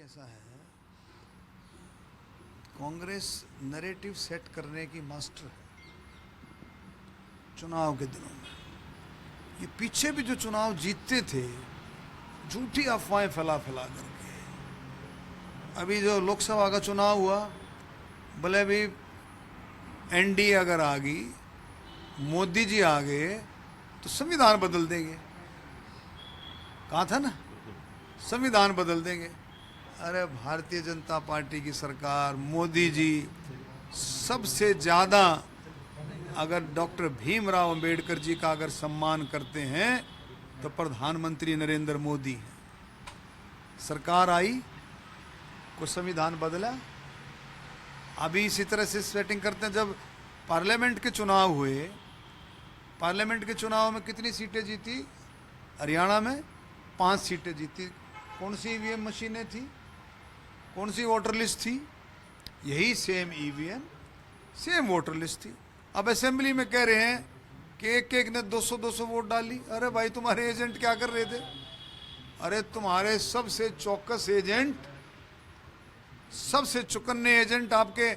ऐसा है, Congress narrative set करने की मास्टर है चुनाव के दिनों में। ये पीछे भी जो चुनाव जीतते थे झूठी अफवाहें फैला फैला करके, अभी जो लोकसभा का चुनाव हुआ, भले अभी एनडीए अगर आ गई, मोदी जी आ गए तो संविधान बदल देंगे, कहा था ना संविधान बदल देंगे। अरे भारतीय जनता पार्टी की सरकार, मोदी जी सबसे ज़्यादा अगर डॉक्टर भीमराव अंबेडकर जी का अगर सम्मान करते हैं तो प्रधानमंत्री नरेंद्र मोदी हैं। सरकार आई, को संविधान बदला। अभी इसी तरह से सेटिंग करते हैं। जब पार्लियामेंट के चुनाव हुए, पार्लियामेंट के चुनाव में कितनी सीटें जीती? हरियाणा में 5 सीटें जीती। कौन सी ईवीएम मशीनें थी? कौन सी वोटर लिस्ट थी? यही same EVM, same voter list थी। अब असेंबली में कह रहे हैं कि एक एक ने 200-200 वोट डाली। अरे भाई, तुम्हारे एजेंट क्या कर रहे थे? अरे तुम्हारे सबसे चौकस एजेंट, सबसे चुकन्ने एजेंट, आपके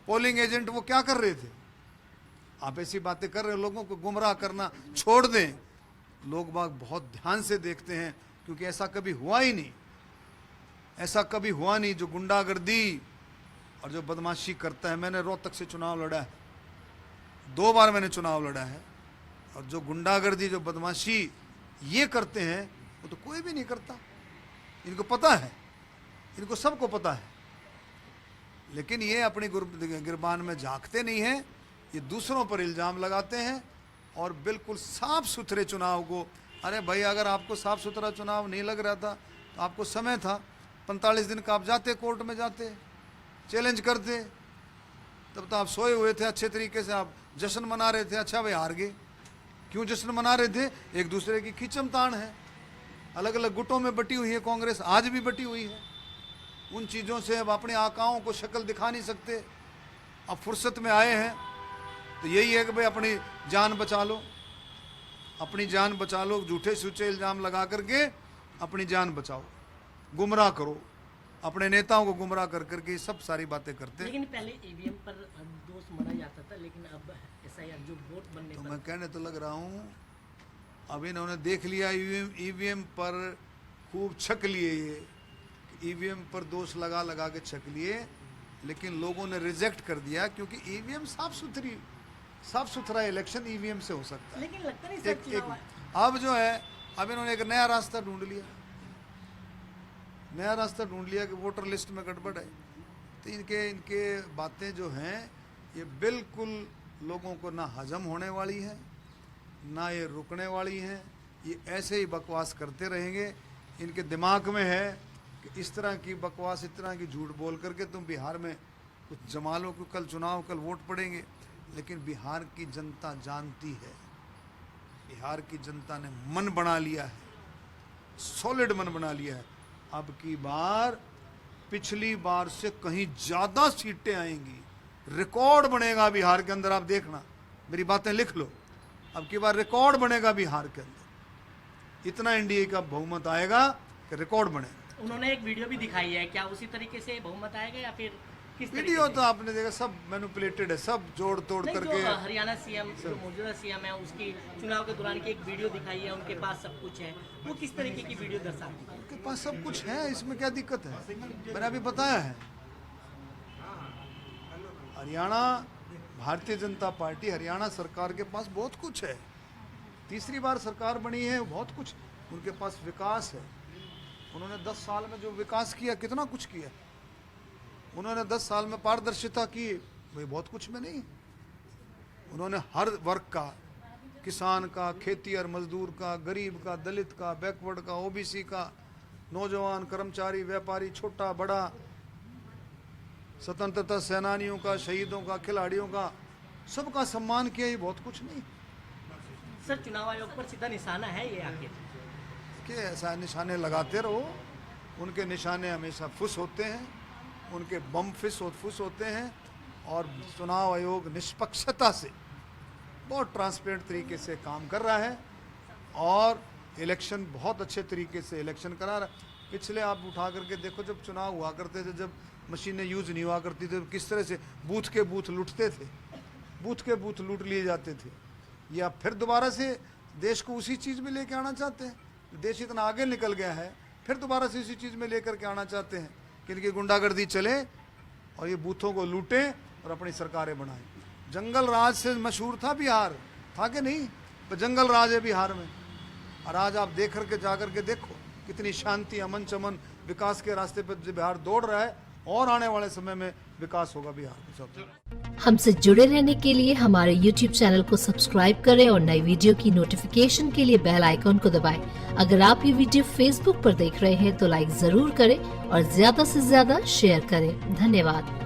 पोलिंग एजेंट, वो क्या कर रहे थे? आप ऐसी बातें कर रहे हो, लोगों को गुमराह करना छोड़ दें। लोग बाग बहुत ध्यान से देखते हैं, क्योंकि ऐसा कभी हुआ ही नहीं, ऐसा कभी हुआ नहीं। जो गुंडागर्दी और जो बदमाशी करता है, मैंने रोहतक से चुनाव लड़ा है, 2 बार मैंने चुनाव लड़ा है, और जो गुंडागर्दी, जो बदमाशी ये करते हैं, वो तो कोई भी नहीं करता। इनको पता है, इनको सबको पता है, लेकिन ये अपनी गिरबान में झांकते नहीं हैं। ये दूसरों पर इल्ज़ाम लगाते हैं और बिल्कुल साफ सुथरे चुनाव को, अरे भाई, अगर आपको साफ सुथरा चुनाव नहीं लग रहा था तो आपको समय था, 45 दिन का आप जाते, कोर्ट में जाते, चैलेंज करते। तब तो आप सोए हुए थे, अच्छे तरीके से आप जश्न मना रहे थे। अच्छा भाई, हार गए, क्यों जश्न मना रहे थे? एक दूसरे की खींचम तान है, अलग अलग गुटों में बटी हुई है कांग्रेस, आज भी बटी हुई है। उन चीज़ों से अब अपने आकाओं को शक्ल दिखा नहीं सकते। अब फुर्सत में आए हैं तो यही है कि भाई अपनी जान बचा लो, अपनी जान बचा लो। झूठे सूचे इल्ज़ाम लगा करके अपनी जान बचाओ, गुमराह करो, अपने नेताओं को गुमराह कर करके सब सारी बातें करते हैं। लेकिन पहले ईवीएम पर दोष माना जाता था, लेकिन अब एसआईआर जो वोट बनने तो पर मैं कहने तो लग रहा हूँ, अब इन्होंने देख लिया ईवीएम पर खूब छक लिए, ये ईवीएम पर दोष लगा लगा के छक लिए, लेकिन लोगों ने रिजेक्ट कर दिया, क्योंकि ईवीएम साफ सुथरा इलेक्शन ईवीएम से हो सकता है। लेकिन लगता नहीं सर अब जो है, अब इन्होंने एक नया रास्ता ढूंढ लिया, नया रास्ता ढूंढ लिया कि वोटर लिस्ट में गड़बड़ है। तो इनके बातें जो हैं, ये बिल्कुल लोगों को ना हजम होने वाली है, ना ये रुकने वाली हैं। ये ऐसे ही बकवास करते रहेंगे। इनके दिमाग में है कि इस तरह की बकवास, इस तरह की झूठ बोल करके तुम बिहार में कुछ जमा लो, कि कल चुनाव, कल वोट पड़ेंगे। लेकिन बिहार की जनता जानती है, बिहार की जनता ने मन बना लिया है, सॉलिड मन बना लिया है। अब की बार पिछली बार से कहीं ज़्यादा सीटें आएंगी, रिकॉर्ड बनेगा बिहार के अंदर। आप देखना, मेरी बातें लिख लो, अब की बार रिकॉर्ड बनेगा बिहार के अंदर। इतना एनडीए का बहुमत आएगा कि रिकॉर्ड बनेगा। उन्होंने एक वीडियो भी दिखाई है, क्या उसी तरीके से बहुमत आएगा या फिर किस तरीके वीडियो से? तो आपने देखा, सब मैनिपुलेटेड है, सब जोड़ तोड़ नहीं, करके। जो हरियाणा सीएम, जो मौजूदा सीएम है, उसकी चुनाव के दौरान की एक वीडियो दिखाई है, उनके पास सब कुछ है, वो किस तरीके की वीडियो दर्शाती है? उनके पास सब कुछ है, इसमें क्या दिक्कत है? मैंने अभी बताया है, हरियाणा, भारतीय जनता पार्टी, हरियाणा सरकार के पास बहुत कुछ है। तीसरी बार सरकार बनी है, बहुत कुछ उनके पास विकास है। उन्होंने 10 साल में जो विकास किया, कितना कुछ किया उन्होंने। 10 साल में पारदर्शिता की, भाई बहुत कुछ में नहीं। उन्होंने हर वर्ग का, किसान का, खेती और मजदूर का, गरीब का, दलित का, बैकवर्ड का, ओबीसी का, नौजवान, कर्मचारी, व्यापारी, छोटा बड़ा, स्वतंत्रता सेनानियों का, शहीदों का, खिलाड़ियों का, सबका सम्मान किया। ये बहुत कुछ नहीं। सर, चुनाव आयोग पर सीधा निशाना है ये आखिर? कि ऐसा निशाने लगाते रहो, उनके निशाने हमेशा फुस होते हैं, उनके बम फुस होते हैं। और चुनाव आयोग निष्पक्षता से, बहुत ट्रांसपेरेंट तरीके से काम कर रहा है और इलेक्शन बहुत अच्छे तरीके से इलेक्शन करा रहा है। पिछले आप उठा करके देखो, जब चुनाव हुआ करते थे, जब मशीनें यूज नहीं हुआ करती थी, किस तरह से बूथ के बूथ लूटते थे, बूथ के बूथ लूट लिए जाते थे। ये आप फिर दोबारा से देश को उसी चीज़ में लेके आना चाहते हैं। देश इतना आगे निकल गया है, फिर दोबारा से इसी चीज़ में लेकर के आना चाहते हैं कि इनकी गुंडागर्दी चले और ये बूथों को लूटें और अपनी सरकारें बनाएं। जंगल राज से मशहूर था बिहार, था कि नहीं? तो जंगल राज है बिहार में। और आज आप देख करके जा करके देखो कितनी शांति, अमन चमन, विकास के रास्ते पर बिहार दौड़ रहा है और आने वाले समय में विकास होगा बिहार में। सब हमसे जुड़े रहने के लिए हमारे YouTube चैनल को सब्सक्राइब करें और नई वीडियो की नोटिफिकेशन के लिए बेल आइकॉन को दबाएं। अगर आप ये वीडियो Facebook पर देख रहे हैं तो लाइक जरूर करें और ज्यादा से ज्यादा शेयर करें। धन्यवाद।